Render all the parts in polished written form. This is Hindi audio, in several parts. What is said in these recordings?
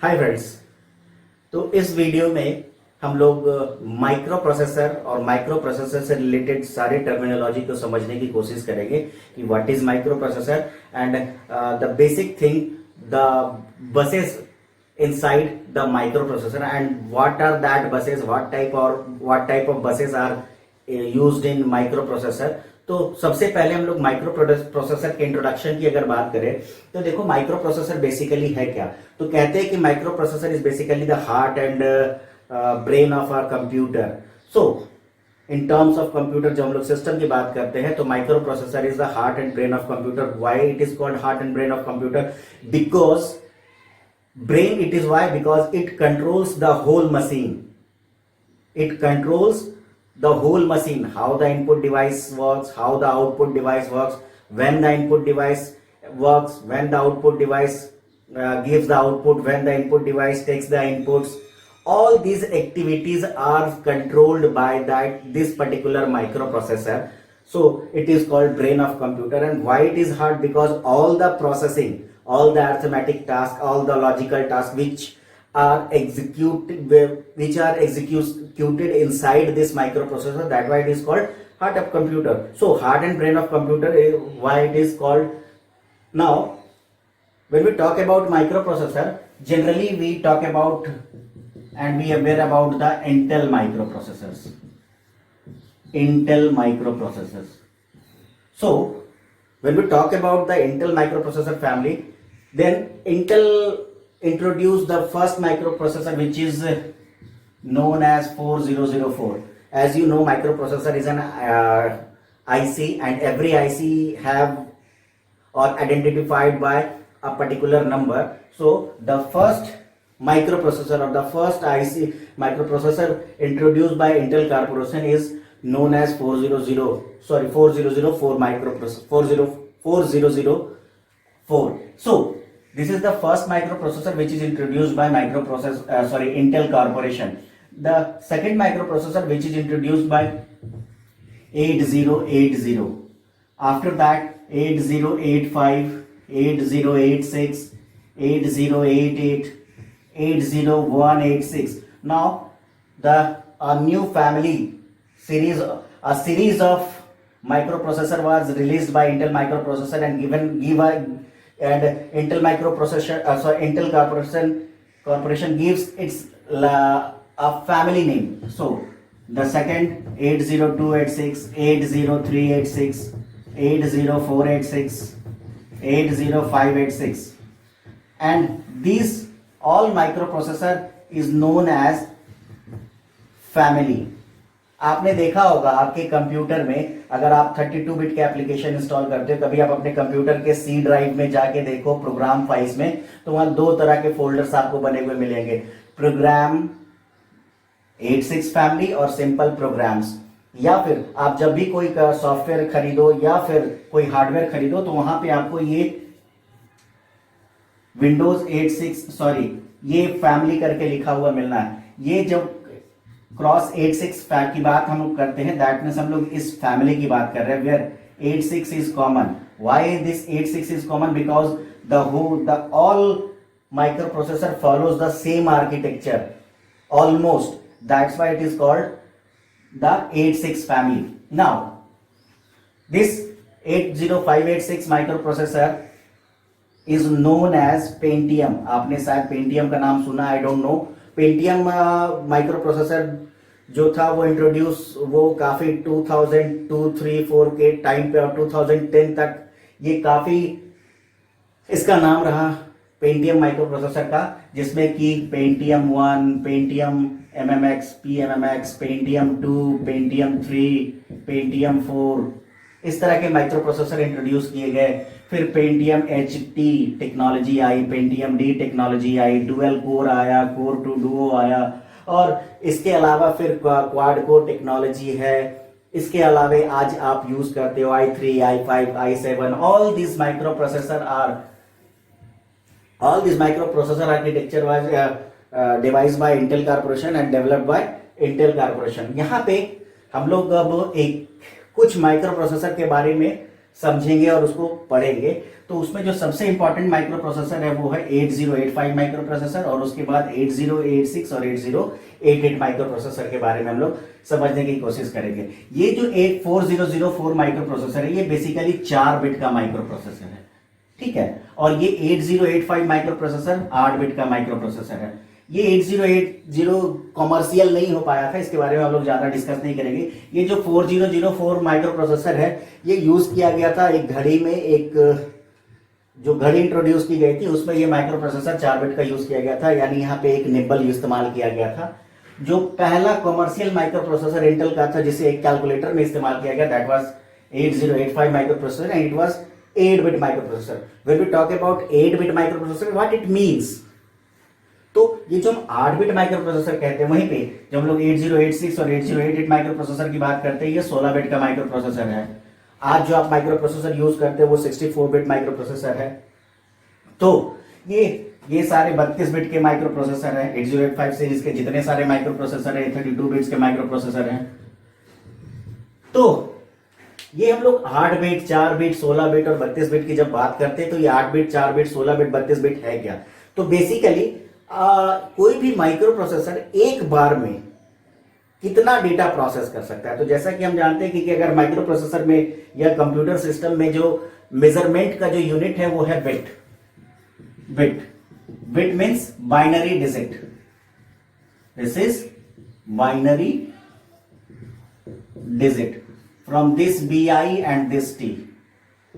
Hi friends. तो इस वीडियो में हम लोग माइक्रो प्रोसेसर और माइक्रो प्रोसेसर से रिलेटेड सारे टर्मिनोलॉजी को समझने की कोशिश करेंगे कि what is micro processor and the basic thing, the buses inside the microprocessor and what are that buses, what type of buses are used in microprocessor। तो सबसे पहले हम लोग माइक्रो प्रोसेसर के इंट्रोडक्शन की अगर बात करें तो देखो माइक्रो प्रोसेसर बेसिकली है क्या। तो कहते हैं कि microprocessor is basically the heart and brain of our computer. So in terms of computer जब हम लोग सिस्टम की बात करते हैं तो microprocessor is the heart and brain of computer. Why it is called heart and brain of computer? Because brain, it is why because it controls the whole machine. It controls the whole machine, how the input device works, how the output device works, when the input device works, when the output device gives the output, when the input device takes the inputs. All these activities are controlled by this particular microprocessor. So it is called brain of computer. And why it is hard? Because all the processing, all the arithmetic tasks, all the logical tasks which are executed inside this microprocessor, that why it is called heart of computer. So heart and brain of computer, why it is called. Now when we talk about microprocessor, generally we talk about and we are aware about the Intel microprocessors. So when we talk about the Intel microprocessor family, then Intel introduced the first microprocessor which is known as 4004. As you know, microprocessor is an IC, and every IC have or identified by a particular number. So the first microprocessor or the first IC microprocessor introduced by Intel Corporation is known as 4004 microprocessor 4004. So this is the first microprocessor which is introduced by Intel Corporation. The second microprocessor which is introduced by 8080. After that 8085, 8086, 8088, 80186. Now a new series of microprocessor was released by Intel microprocessor and Intel Corporation gives its a family name. So the second 80286, 80386, 80486, 80586, and these all microprocessor is known as family. आपने देखा होगा आपके कंप्यूटर में अगर आप 32 बिट के एप्लीकेशन इंस्टॉल करते हो, कभी आप अपने कंप्यूटर के सी ड्राइव में जाके देखो प्रोग्राम फाइल्स में, तो वहां दो तरह के फोल्डर्स आपको बने हुए मिलेंगे, प्रोग्राम 86 फैमिली और सिंपल प्रोग्राम्स। या फिर आप जब भी कोई सॉफ्टवेयर खरीदो या फिर कोई हार्डवेयर खरीदो तो वहां पे आपको ये विंडोज 86 ये फैमिली करके लिखा हुआ मिलना है। ये जब क्रॉस 86 की बात हम लोग करते हैं, दैट मीन्स हम लोग इस फैमिली की बात कर रहे हैं where 86 is common. Why this 86 is common? Because the all microprocessor follows the same architecture almost, that's why it is called the 86 family. Now this 80586 microprocessor is known as Pentium. आपने शायद Pentium का नाम सुना, I don't know. Pentium microprocessor जो था वो इंट्रोड्यूस वो काफी 2002, 3, 4 के टाइम पे और 2010 तक ये काफी इसका नाम रहा Pentium माइक्रोप्रोसेसर का, जिसमें कि Pentium 1, Pentium MMX, PMMX, Pentium 2, Pentium 3, Pentium 4 इस तरह के माइक्रोप्रोसेसर इंट्रोड्यूस किए गए। फिर Pentium HT टेक्नोलॉजी आई, Pentium D टेक्नोलॉजी आई, डुअल कोर आया, कोर टू डुओ आया, और इसके अलावा फिर क्वाड कोर टेक्नोलॉजी है। इसके अलावा आज आप यूज करते हो i3, i5, i7। All this microprocessor architecture was devised by Intel Corporation and developed by Intel Corporation। यहाँ पे हम लोग अब कुछ माइक्रो प्रोसेसर के बारे में समझेंगे और उसको पढ़ेंगे। तो उसमें जो सबसे इंपॉर्टेंट माइक्रो प्रोसेसर है वो है 8085 माइक्रो प्रोसेसर, और उसके बाद 8086 और 8088 माइक्रो प्रोसेसर के बारे में हम लोग समझने की कोशिश करेंगे। ये जो 4004 माइक्रो प्रोसेसर है ये बेसिकली 4 बिट का माइक्रो प्रोसेसर है, ठीक है। और ये 8085 माइक्रो प्रोसेसर 8 बिट का माइक्रो प्रोसेसर है। ये 8080 कॉमर्शियल नहीं हो पाया था, इसके बारे में हम लोग ज्यादा डिस्कस नहीं करेंगे। ये जो 4004 माइक्रो प्रोसेसर है ये यूज किया गया था एक घड़ी में, एक जो घड़ी इंट्रोड्यूस की गई थी उसमें ये माइक्रो प्रोसेसर 4 बिट का यूज किया गया था, यानी यहाँ पे एक निब्बल इस्तेमाल किया गया था। जो पहला कॉमर्शियल माइक्रो प्रोसेसर इंटेल का था जिसे एक कैलकुलेटर में इस्तेमाल किया गया, that was 8085 microprocessor and it was 8 bit microprocessor. When we talk about 8 bit microprocessor, what it means, तो ये जो हम 8 बिट माइक्रो प्रोसेसर कहते हैं, वहीं पे जब हम लोग 8086 और 8088 माइक्रो प्रोसेसर की बात करते हैं ये 16 बिट का माइक्रो प्रोसेसर है। आज जो आप माइक्रो प्रोसेसर यूज करते हैं वो 64 बिट माइक्रो प्रोसेसर है। तो ये सारे 32 बिट के माइक्रो प्रोसेसर है। 8085 सीरीज के जितने सारे माइक्रो प्रोसेसर है 32 बिट्स के माइक्रो प्रोसेसर है। तो ये हम लोग 8 बिट, 4 बिट, 16 बिट और 32 बिट की जब बात करते हैं तो ये 8 बिट, 4 बिट, 16 बिट, 32 बिट है क्या? तो बेसिकली कोई भी माइक्रो प्रोसेसर एक बार में कितना डेटा प्रोसेस कर सकता है। तो जैसा कि हम जानते हैं कि अगर माइक्रो प्रोसेसर में या कंप्यूटर सिस्टम में जो मेजरमेंट का जो यूनिट है वो है bit. Bit means binary digit, this is binary digit from this bi and this t,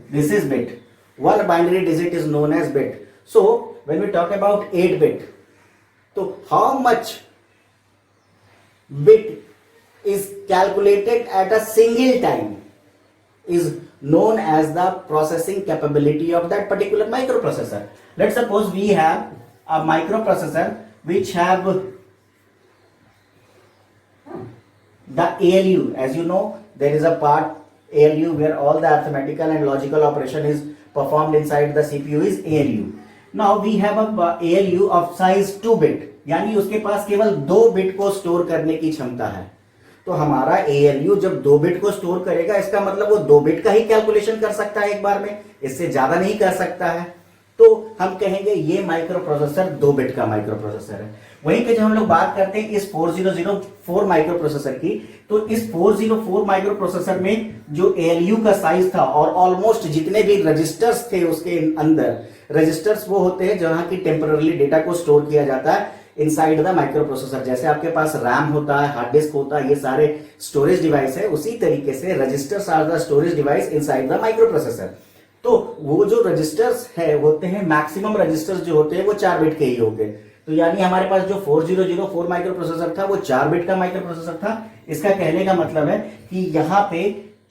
this is bit. One binary digit is known as bit. So when we talk about 8 bit, so how much bit is calculated at a single time is known as the processing capability of that particular microprocessor. Let's suppose we have a microprocessor which have the ALU. As you know, there is a part ALU where all the arithmetical and logical operation is performed inside the CPU is ALU. Now we have a ALU of size 2 bit, यानी उसके पास केवल 2 बिट को स्टोर करने की क्षमता है। तो हमारा ALU जब 2 बिट को स्टोर करेगा इसका मतलब वो 2 बिट का ही कैलकुलेशन कर सकता है एक बार में, इससे ज्यादा नहीं कर सकता है। तो हम कहेंगे ये माइक्रो प्रोसेसर 2 बिट का माइक्रो प्रोसेसर है। वहीं पे जब हम लोग बात करते हैं इस 4004 माइक्रो प्रोसेसर की, तो इस 404 माइक्रो प्रोसेसर में जो ALU का साइज था और ऑलमोस्ट जितने भी रजिस्टर्स थे उसके अंदर, रजिस्टर्स वो होते हैं जहां की टेम्पररी डेटा को स्टोर किया जाता है इनसाइड द माइक्रो प्रोसेसर। जैसे आपके पास रैम होता है, हार्ड डिस्क होता है, ये सारे स्टोरेज डिवाइस है, उसी तरीके से registers are the storage device inside the microprocessor. तो वो जो रजिस्टर्स है होते हैं, मैक्सिमम रजिस्टर्स जो होते हैं वो 4 बिट के ही होंगे। तो यानी हमारे पास जो 4004 माइक्रो प्रोसेसर था वो 4 बिट का माइक्रो प्रोसेसर था। इसका कहने का मतलब है कि यहाँ पे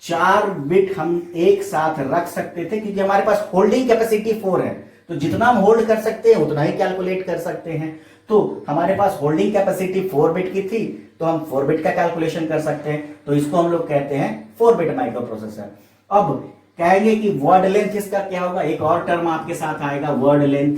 4 बिट हम एक साथ रख सकते थे, क्योंकि हमारे पास होल्डिंग कैपेसिटी 4 है। तो जितना हम होल्ड कर सकते हैं उतना ही कैलकुलेट कर सकते हैं। तो हमारे पास होल्डिंग कैपेसिटी 4 बिट की थी, तो हम 4 बिट का कैलकुलेशन कर सकते हैं। तो इसको हम लोग कहते हैं 4 बिट माइक्रो प्रोसेसर। अब कहेंगे कि वर्ड लेंथ इसका क्या होगा, एक और टर्म आपके साथ आएगा, वर्ड लेंथ।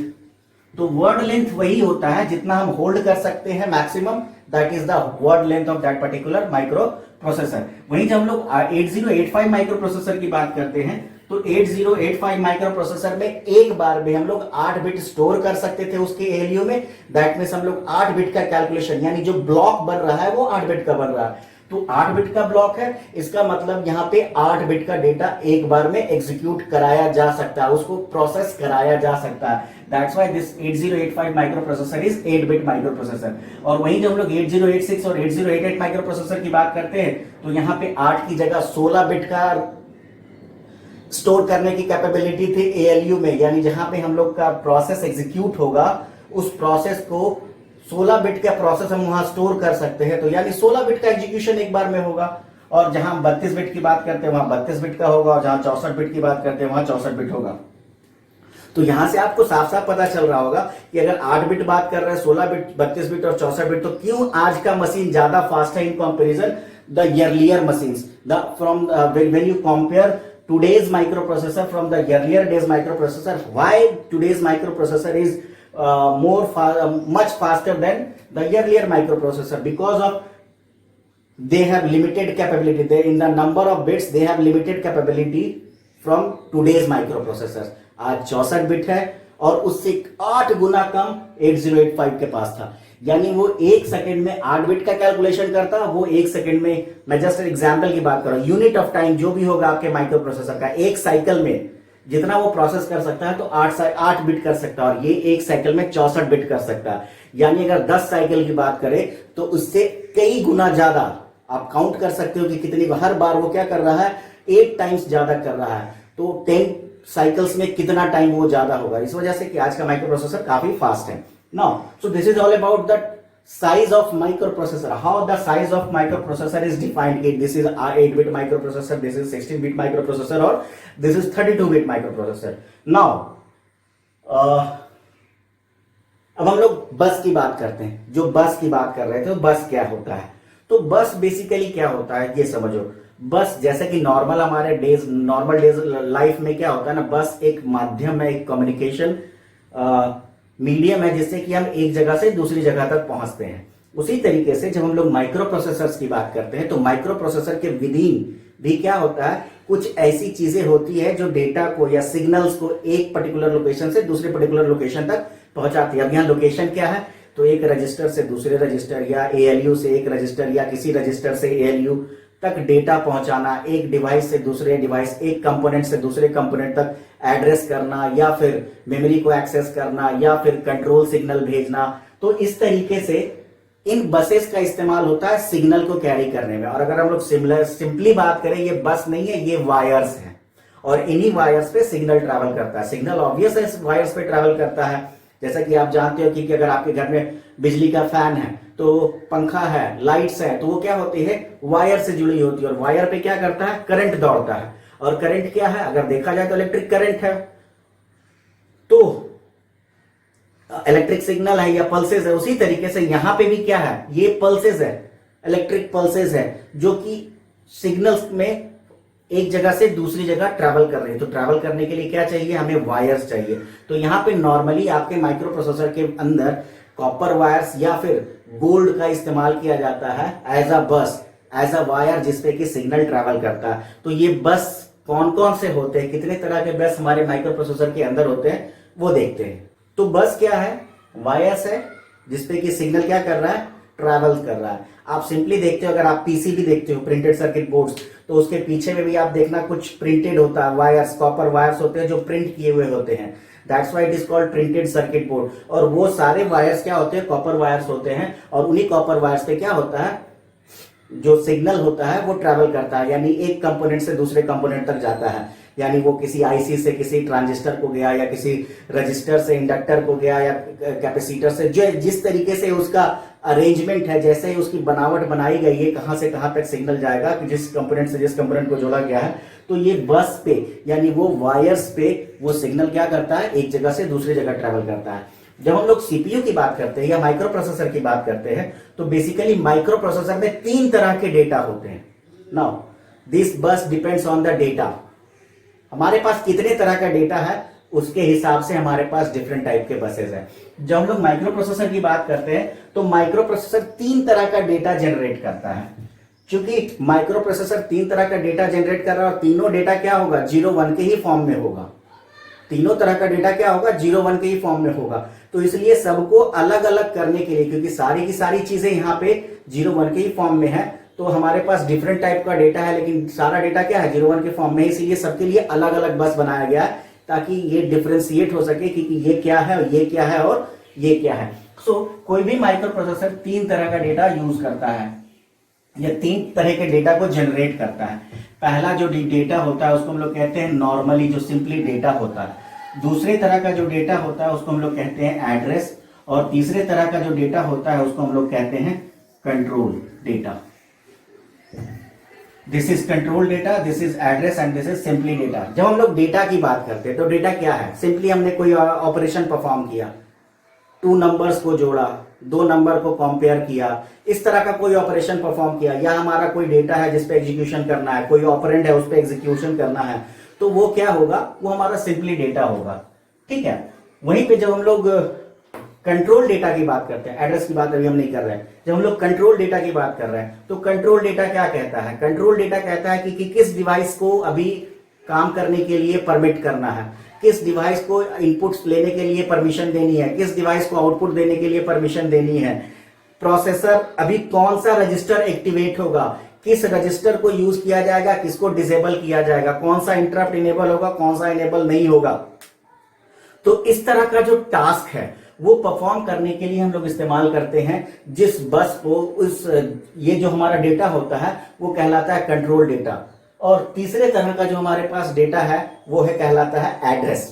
तो वर्ड लेंथ वही होता है जितना हम होल्ड कर सकते हैं maximum, that is the word length of that particular micro processor. वहीं जब हम लोग 8085 माइक्रो प्रोसेसर की बात करते हैं तो 8085 माइक्रो प्रोसेसर में एक बार में हम लोग 8 बिट स्टोर कर सकते थे उसके ALU में। दैट मींस हम लोग 8 बिट का कैलकुलेशन, यानी जो ब्लॉक बन रहा है वो 8 बिट का बन रहा है। तो 8 बिट का ब्लॉक है, इसका मतलब यहाँ पे 8 बिट का डेटा एक बार में एग्जीक्यूट कराया जा सकता है, उसको प्रोसेस कराया जा सकता है। That's why this 8085 microprocessor is 8 bit micro processor. और वहीं जब हम लोग 8086 और 8088 माइक्रो प्रोसेसर की बात करते हैं तो यहाँ पे 8 की जगह 16 बिट का स्टोर करने की कैपेबिलिटी थी ALU में, यानी जहां पे हम लोग का प्रोसेस एग्जीक्यूट होगा उस प्रोसेस को 16 बिट का प्रोसेस हम वहां स्टोर कर सकते हैं। तो यानी 16 बिट का एग्जीक्यूशन एक बार में होगा। और जहां हम 32 बिट की बात करते हैं वहां 32 बिट का होगा, और जहां 64 बिट की बात करते हैं वहां 64 बिट होगा। तो यहां से आपको साफ साफ पता चल रहा होगा कि अगर 8 बिट बात कर रहे हैं, 16 बिट, 32 बिट और 64 बिट, तो क्यों आज का मशीन ज्यादा फास्ट है in comparison the earlier machines. From when you compare today's microprocessor from the earlier days microprocessor, why today's microprocessor is much faster than the earlier microprocessor? Because of they have limited capability. They, in the number of bits they have limited capability from today's micro processor. आज 64 बिट है और उससे 8 गुना कम 8085 के पास था। यानी वो 1 सेकंड में 8 बिट का कैलकुलेशन करता, वो 1 सेकंड में, मैं जस्ट एग्जांपल की बात कर रहा हूं, यूनिट ऑफ टाइम जो भी होगा आपके माइक्रो प्रोसेसर का, एक साइकिल में जितना वो प्रोसेस कर सकता है तो 8 बिट कर सकता है, और ये एक साइकिल में 64 बिट कर सकता है। यानी अगर 10 साइकिल की बात करें तो उससे कई गुना ज्यादा आप काउंट कर सकते हो कि कितनी, हर बार वो क्या कर रहा है, 8 टाइम्स ज्यादा कर रहा है। तो 10 साइकिल्स में कितना टाइम वो ज्यादा होगा, इस वजह से कि आज का माइक्रो प्रोसेसर काफी फास्ट है। Now so this is all about the size of microprocessor, how the size of microprocessor is defined. This is 8-bit microprocessor, this is 16-bit microprocessor, or this is 32-bit microprocessor. Now अब हम लोग बस की बात करते हैं। जो बस की बात कर रहे थे, तो बस क्या होता है? तो बस बेसिकली क्या होता है ये समझो। बस जैसे कि नॉर्मल डेज लाइफ में क्या होता है ना, बस एक माध्यम है, एक कम्युनिकेशन मीडियम है, जिससे कि हम एक जगह से दूसरी जगह तक पहुंचते हैं। उसी तरीके से जब हम लोग माइक्रो प्रोसेसर्स की बात करते हैं तो माइक्रो प्रोसेसर के विदिन भी क्या होता है, कुछ ऐसी चीजें होती है जो डेटा को या सिग्नल्स को एक पर्टिकुलर लोकेशन से दूसरे पर्टिकुलर लोकेशन तक पहुंचाती है। अब यहाँ लोकेशन क्या है, तो एक रजिस्टर से दूसरे रजिस्टर, या एएलयू से एक रजिस्टर, या किसी रजिस्टर से एएलयू तक डेटा पहुंचाना, एक डिवाइस से दूसरे डिवाइस, एक कंपोनेंट से दूसरे कंपोनेंट तक एड्रेस करना, या फिर मेमोरी को एक्सेस करना, या फिर कंट्रोल सिग्नल भेजना। तो इस तरीके से इन बसेस का इस्तेमाल होता है सिग्नल को कैरी करने में। और अगर हम लोग सिंपली बात करें, ये बस नहीं है, ये वायर्स हैं, और इन्हीं वायर्स पे सिग्नल ट्रैवल करता है। सिग्नल ऑब्वियस है, वायर्स पे ट्रैवल करता है। जैसा कि आप जानते हो कि अगर आपके घर में बिजली का फैन है, तो पंखा है, लाइट्स है, तो वो क्या होती है, वायर से जुड़ी होती है, और वायर पे क्या करता है, करंट दौड़ता है। और करंट क्या है, अगर देखा जाए तो इलेक्ट्रिक करंट है, तो इलेक्ट्रिक सिग्नल है या पल्सेस है। उसी तरीके से यहां पे भी क्या है, ये पल्सेस है, इलेक्ट्रिक पल्सेस है, जो कि सिग्नल्स में एक जगह से दूसरी जगह ट्रैवल कर रही है। तो ट्रैवल करने के लिए क्या चाहिए, हमें वायर्स चाहिए। तो यहां पे नॉर्मली आपके माइक्रो प्रोसेसर के अंदर कॉपर वायर्स या फिर गोल्ड का इस्तेमाल किया जाता है एज अ बस, एज अ वायर, जिसपे कि सिग्नल ट्रैवल करता है। तो ये बस कौन कौन से होते हैं, कितने तरह के बस हमारे माइक्रो प्रोसेसर के अंदर होते हैं, वो देखते हैं। तो बस क्या है, वायर्स है, जिसपे कि सिग्नल क्या कर रहा है, ट्रैवल कर रहा है। आप सिंपली देखते हो, अगर आप पीसी भी देखते हो, प्रिंटेड सर्किट बोर्ड्स, तो उसके पीछे में भी आप देखना कुछ प्रिंटेड होता है, वायर्स, कॉपर वायर्स होते हैं जो प्रिंट किए हुए होते हैं। That's why it is called printed circuit board. और वो सारे वायर्स क्या होते हैं, कॉपर वायर्स होते हैं, और उन्हीं कॉपर वायर्स पे क्या होता है, जो सिग्नल होता है वो ट्रैवल करता है, यानी एक कंपोनेंट से दूसरे कंपोनेंट तक जाता है। यानी वो किसी आईसी से किसी ट्रांजिस्टर को गया, या किसी रजिस्टर से इंडक्टर को गया, या कैपेसिटर से, जो जिस तरीके से उसका अरेंजमेंट है, जैसे ही उसकी बनावट बनाई गई है, कहां से कहां तक सिग्नल जाएगा, कि जिस कंपोनेंट से जिस कंपोनेंट को जोड़ा गया है। तो ये बस पे, यानी वो वायर्स पे वो सिग्नल क्या करता है, एक जगह से दूसरी जगह ट्रैवल करता है। जब हम लोग सीपीयू की बात करते हैं या माइक्रो प्रोसेसर की बात करते हैं, तो बेसिकली माइक्रो प्रोसेसर में 3 तरह के डेटा होते हैं। नाउ दिस बस डिपेंड्स ऑन द डेटा। हमारे पास कितने तरह का डेटा है, उसके हिसाब से हमारे पास डिफरेंट टाइप के बसेस हैं। जब हम लोग माइक्रो प्रोसेसर की बात करते हैं, तो माइक्रो प्रोसेसर 3 तरह का डेटा जनरेट करता है। क्योंकि माइक्रो प्रोसेसर 3 तरह का डेटा जनरेट कर रहा है, और तीनों डेटा क्या होगा, 0-1 के ही फॉर्म में होगा। तीनों तरह का डेटा क्या होगा, 0-1 के ही फॉर्म में होगा। तो इसलिए सबको अलग अलग करने के लिए, क्योंकि सारी की सारी चीजें यहाँ पे 0-1 के ही फॉर्म में है, तो हमारे पास डिफरेंट टाइप का डेटा है, लेकिन सारा डेटा क्या है, 0-1 के फॉर्म में, इसीलिए सबके लिए अलग अलग बस बनाया गया है, ताकि ये डिफरेंशिएट हो सके कि ये क्या है और ये क्या है और ये क्या है। सो कोई भी माइक्रो प्रोसेसर 3 तरह का डेटा यूज करता है, या 3 तरह के डेटा को जनरेट करता है। पहला जो डेटा होता है उसको हम लोग कहते हैं नॉर्मली, जो सिंपली डेटा होता है। दूसरे तरह का जो डेटा होता है उसको हम लोग कहते हैं एड्रेस, और तीसरे तरह का जो डेटा होता है उसको हम लोग कहते हैं control data. This is control data, this is address, and this is simply data. जब हम लोग डेटा की बात करते हैं, तो डेटा क्या है, सिंपली हमने कोई ऑपरेशन परफॉर्म किया, 2 नंबर्स को जोड़ा, 2 नंबर को कंपेयर किया, इस तरह का कोई ऑपरेशन परफॉर्म किया, या हमारा कोई डेटा है जिसपे एग्जीक्यूशन करना है, कोई ऑपरेंड है उस पर एग्जीक्यूशन करना है, तो वो क्या होगा, वो हमारा सिंपली डेटा होगा। ठीक है। वहीं पे जब हम लोग कंट्रोल डेटा की बात करते हैं, एड्रेस की बात अभी हम नहीं कर रहे हैं, जब हम लोग कंट्रोल डेटा की बात कर रहे हैं, तो कंट्रोल डेटा क्या कहता है, कंट्रोल डेटा कहता है कि किस डिवाइस को अभी काम करने के लिए परमिट करना है, किस डिवाइस को इनपुट्स लेने के लिए परमिशन देनी है, किस डिवाइस को आउटपुट देने के लिए परमिशन देनी है, प्रोसेसर अभी कौन सा रजिस्टर एक्टिवेट होगा, किस रजिस्टर को यूज किया जाएगा, किसको डिसेबल किया जाएगा, कौन सा इंटरप्ट इनेबल होगा, कौन सा इनेबल नहीं होगा। तो इस तरह का जो टास्क है वो परफॉर्म करने के लिए हम लोग इस्तेमाल करते हैं जिस बस को उस ये जो हमारा डेटा होता है वो कहलाता है कंट्रोल डेटा। और तीसरे तरह का जो हमारे पास डेटा है वो है कहलाता है एड्रेस।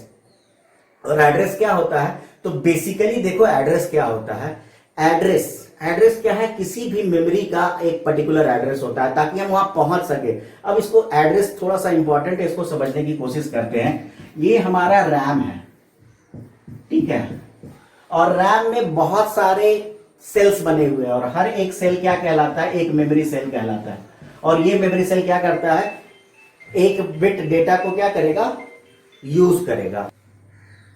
और एड्रेस क्या होता है, तो बेसिकली देखो एड्रेस क्या होता है, एड्रेस क्या है, किसी भी मेमोरी का एक पर्टिकुलर एड्रेस होता है ताकि हम वहां पहुंच सके। अब इसको एड्रेस थोड़ा सा इंपॉर्टेंट है, इसको समझने की कोशिश करते हैं। ये हमारा रैम है, ठीक है, और रैम में बहुत सारे सेल्स बने हुए हैं और हर एक सेल क्या कहलाता है, एक मेमोरी सेल कहलाता है। और ये मेमोरी सेल क्या करता है, एक बिट डेटा को क्या करेगा, यूज करेगा।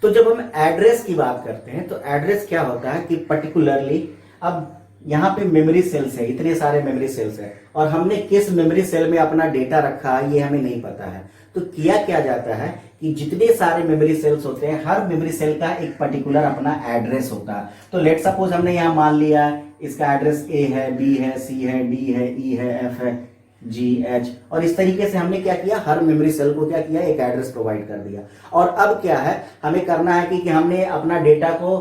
तो जब हम एड्रेस की बात करते हैं तो एड्रेस क्या होता है कि पर्टिकुलरली अब यहां पे मेमोरी सेल्स है, इतने सारे मेमोरी सेल्स है और हमने किस मेमोरी सेल में अपना डेटा रखा है ये हमें नहीं पता है। तो क्या जाता है कि जितने सारे मेमोरी सेल्स होते हैं हर मेमोरी सेल का एक पर्टिकुलर अपना एड्रेस होता है। तो लेट सपोज हमने यहां मान लिया इसका एड्रेस ए है, बी है, सी है, डी है, ई है, एफ है, जी, एच, और इस तरीके से हमने क्या किया, हर मेमोरी सेल को क्या किया, एक एड्रेस प्रोवाइड कर दिया। और अब क्या है, हमें करना है कि हमने अपना डेटा को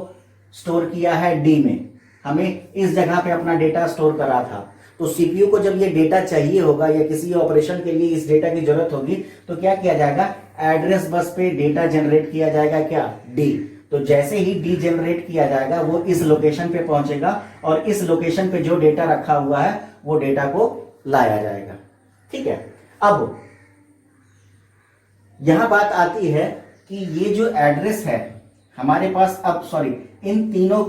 स्टोर किया है डी में, हमें इस जगह पे अपना डेटा स्टोर करा था। तो सीपीयू को जब ये डेटा चाहिए होगा या किसी ऑपरेशन के लिए इस डेटा की जरूरत होगी तो क्या किया जाएगा, एड्रेस बस पे डेटा जनरेट किया जाएगा, क्या, डी। तो जैसे ही डी जनरेट किया जाएगा वो इस लोकेशन पे पहुंचेगा और इस लोकेशन पे जो डेटा रखा हुआ है वो डेटा को लाया जाएगा, ठीक है। अब यहां बात आती है कि ये जो एड्रेस है हमारे पास, अब सॉरी, इन तीनों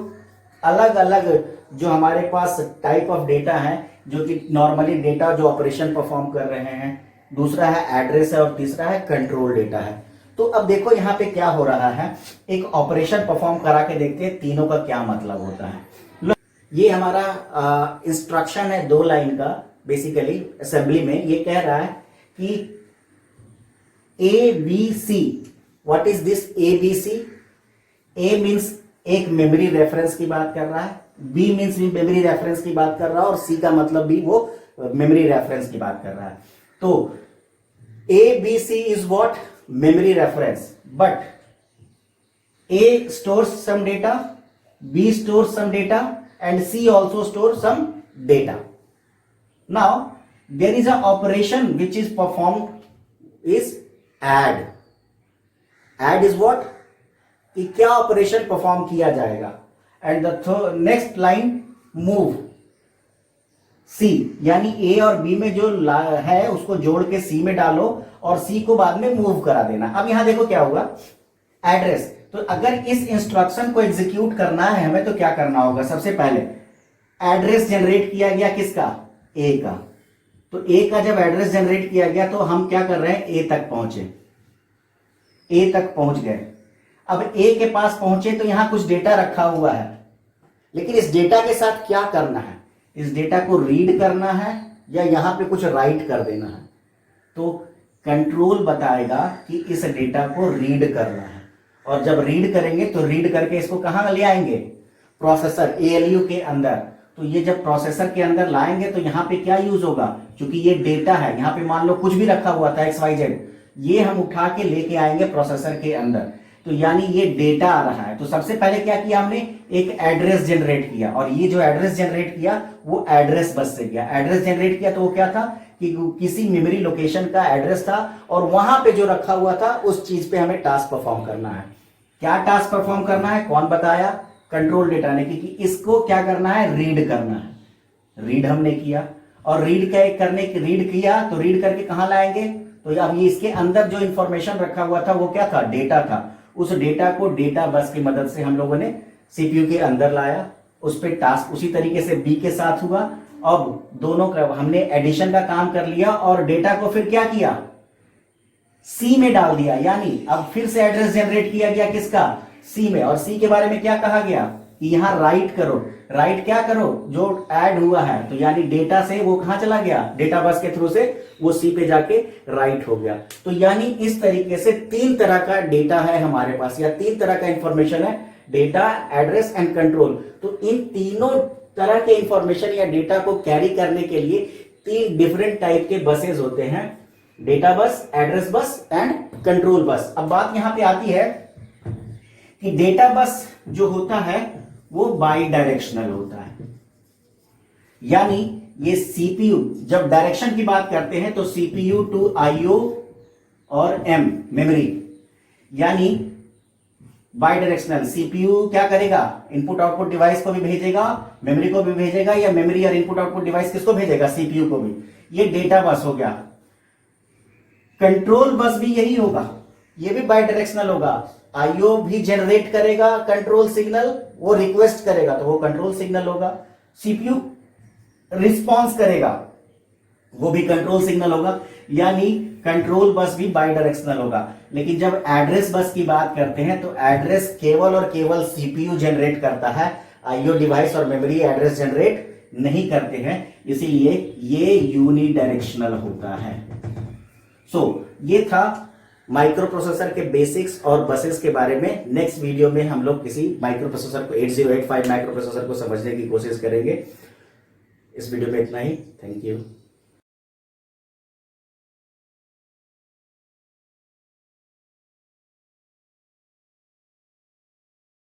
अलग अलग जो हमारे पास टाइप ऑफ डेटा है जो कि नॉर्मली डेटा जो ऑपरेशन परफॉर्म कर रहे हैं, दूसरा है एड्रेस है और तीसरा है कंट्रोल डेटा है। तो अब देखो यहाँ पे क्या हो रहा है, एक ऑपरेशन परफॉर्म करा के देखते हैं तीनों का क्या मतलब होता है। ये हमारा इंस्ट्रक्शन है 2 लाइन का, बेसिकली असेंबली में ये कह रहा है कि A B C. What is this A B C? A means एक मेमोरी रेफरेंस की बात कर रहा है, बी मीन्स भी मेमोरी रेफरेंस की बात कर रहा है और सी का मतलब भी वो मेमोरी रेफरेंस की बात कर रहा है। तो A B C is what, memory reference, but A stores some data, B stores some data and C also stores some data. Now there is an operation which is performed is add. Add is what, कि क्या ऑपरेशन परफॉर्म किया जाएगा। And the next line move C, यानी ए और बी में जो है उसको जोड़ के सी में डालो और सी को बाद में मूव करा देना। अब यहां देखो क्या होगा, एड्रेस। तो अगर इस इंस्ट्रक्शन को एग्जीक्यूट करना है हमें तो क्या करना होगा, सबसे पहले एड्रेस जनरेट किया गया किसका, ए का। तो ए का जब एड्रेस जनरेट किया गया तो हम क्या कर रहे हैं, ए तक पहुंचे, ए तक पहुंच गए। अब ए के पास पहुंचे तो यहां कुछ डेटा रखा हुआ है, लेकिन इस डेटा के साथ क्या करना है, इस डेटा को रीड करना है या यहां पे कुछ राइट कर देना है। तो कंट्रोल बताएगा कि इस डेटा को रीड करना है, और जब रीड करेंगे तो रीड करके इसको कहां ले आएंगे, प्रोसेसर एएलयू के अंदर। तो ये जब प्रोसेसर के अंदर लाएंगे तो यहां पे क्या यूज होगा, क्योंकि ये डेटा है, यहां पे मान लो कुछ भी रखा हुआ था XYZ, ये हम उठा के लेके आएंगे प्रोसेसर के अंदर। तो यानी ये डेटा आ रहा है। तो सबसे पहले क्या किया हमने, एक एड्रेस जनरेट किया, और ये जो एड्रेस जनरेट किया वो एड्रेस बस से किया। एड्रेस जनरेट किया तो वो क्या था कि किसी मेमोरी लोकेशन का एड्रेस था और वहां पे जो रखा हुआ था उस चीज पे हमें टास्क परफॉर्म करना है। क्या टास्क परफॉर्म करना है, कौन बताया, कंट्रोल डेटा ने, क्योंकि इसको क्या करना है, रीड करना है। रीड हमने किया, और रीड किया तो रीड करके कहां लाएंगे, तो अब ये इसके अंदर जो इंफॉर्मेशन रखा हुआ था वो क्या था, डेटा था। उस डेटा को डेटा बस की मदद से हम लोगों ने सीपीयू के अंदर लाया, उस पर टास्क उसी तरीके से बी के साथ हुआ। अब दोनों का हमने एडिशन का काम कर लिया और डेटा को फिर क्या किया, सी में डाल दिया। यानी अब फिर से एड्रेस जनरेट किया गया किसका, सी में। और सी के बारे में क्या कहा गया, कि यहाँ राइट करो, राइट क्या करो, जो ऐड हुआ है, तो यानी डेटा से वो कहां चला गया, डेटा बस के थ्रू से वो सी पे जाके राइट हो गया। तो यानी इस तरीके से तीन तरह का डेटा है हमारे पास, या तीन तरह का इंफॉर्मेशन है, डेटा, एड्रेस एंड कंट्रोल। तो इन तीनों तरह के इंफॉर्मेशन या डेटा को कैरी करने के लिए तीन डिफरेंट टाइप के बसेस होते हैं, data bus, address bus and control bus. अब बात यहां पे आती है कि डेटा बस जो होता है वो बाई डायरेक्शनल होता है, यानी ये सीपीयू, जब डायरेक्शन की बात करते हैं तो सीपीयू टू आईओ और एम मेमोरी, यानी बाई डायरेक्शनल। सीपीयू क्या करेगा, इनपुट आउटपुट डिवाइस को भी भेजेगा, मेमोरी को भी भेजेगा, या मेमोरी और इनपुट आउटपुट डिवाइस किसको भेजेगा, सीपीयू को भी। ये डेटा बस हो गया। कंट्रोल बस भी यही होगा, ये भी बाई डायरेक्शनल होगा। आईओ भी जनरेट करेगा कंट्रोल सिग्नल, वो रिक्वेस्ट करेगा तो वो कंट्रोल सिग्नल होगा। सीपीयू रिस्पॉन्स करेगा, वो भी कंट्रोल सिग्नल होगा, यानी कंट्रोल बस भी बाई डायरेक्शनल होगा। लेकिन जब एड्रेस बस की बात करते हैं तो एड्रेस केवल और केवल सीपीयू जनरेट करता है, आईओ डिवाइस और मेमोरी एड्रेस जनरेट नहीं करते हैं, इसीलिए ये यूनी डायरेक्शनल होता है। ये था माइक्रो प्रोसेसर के बेसिक्स और बसेस के बारे में। नेक्स्ट वीडियो में हम लोग किसी माइक्रो प्रोसेसर को 8085 माइक्रो प्रोसेसर को समझने की कोशिश करेंगे। इस वीडियो में इतना ही। Thank you.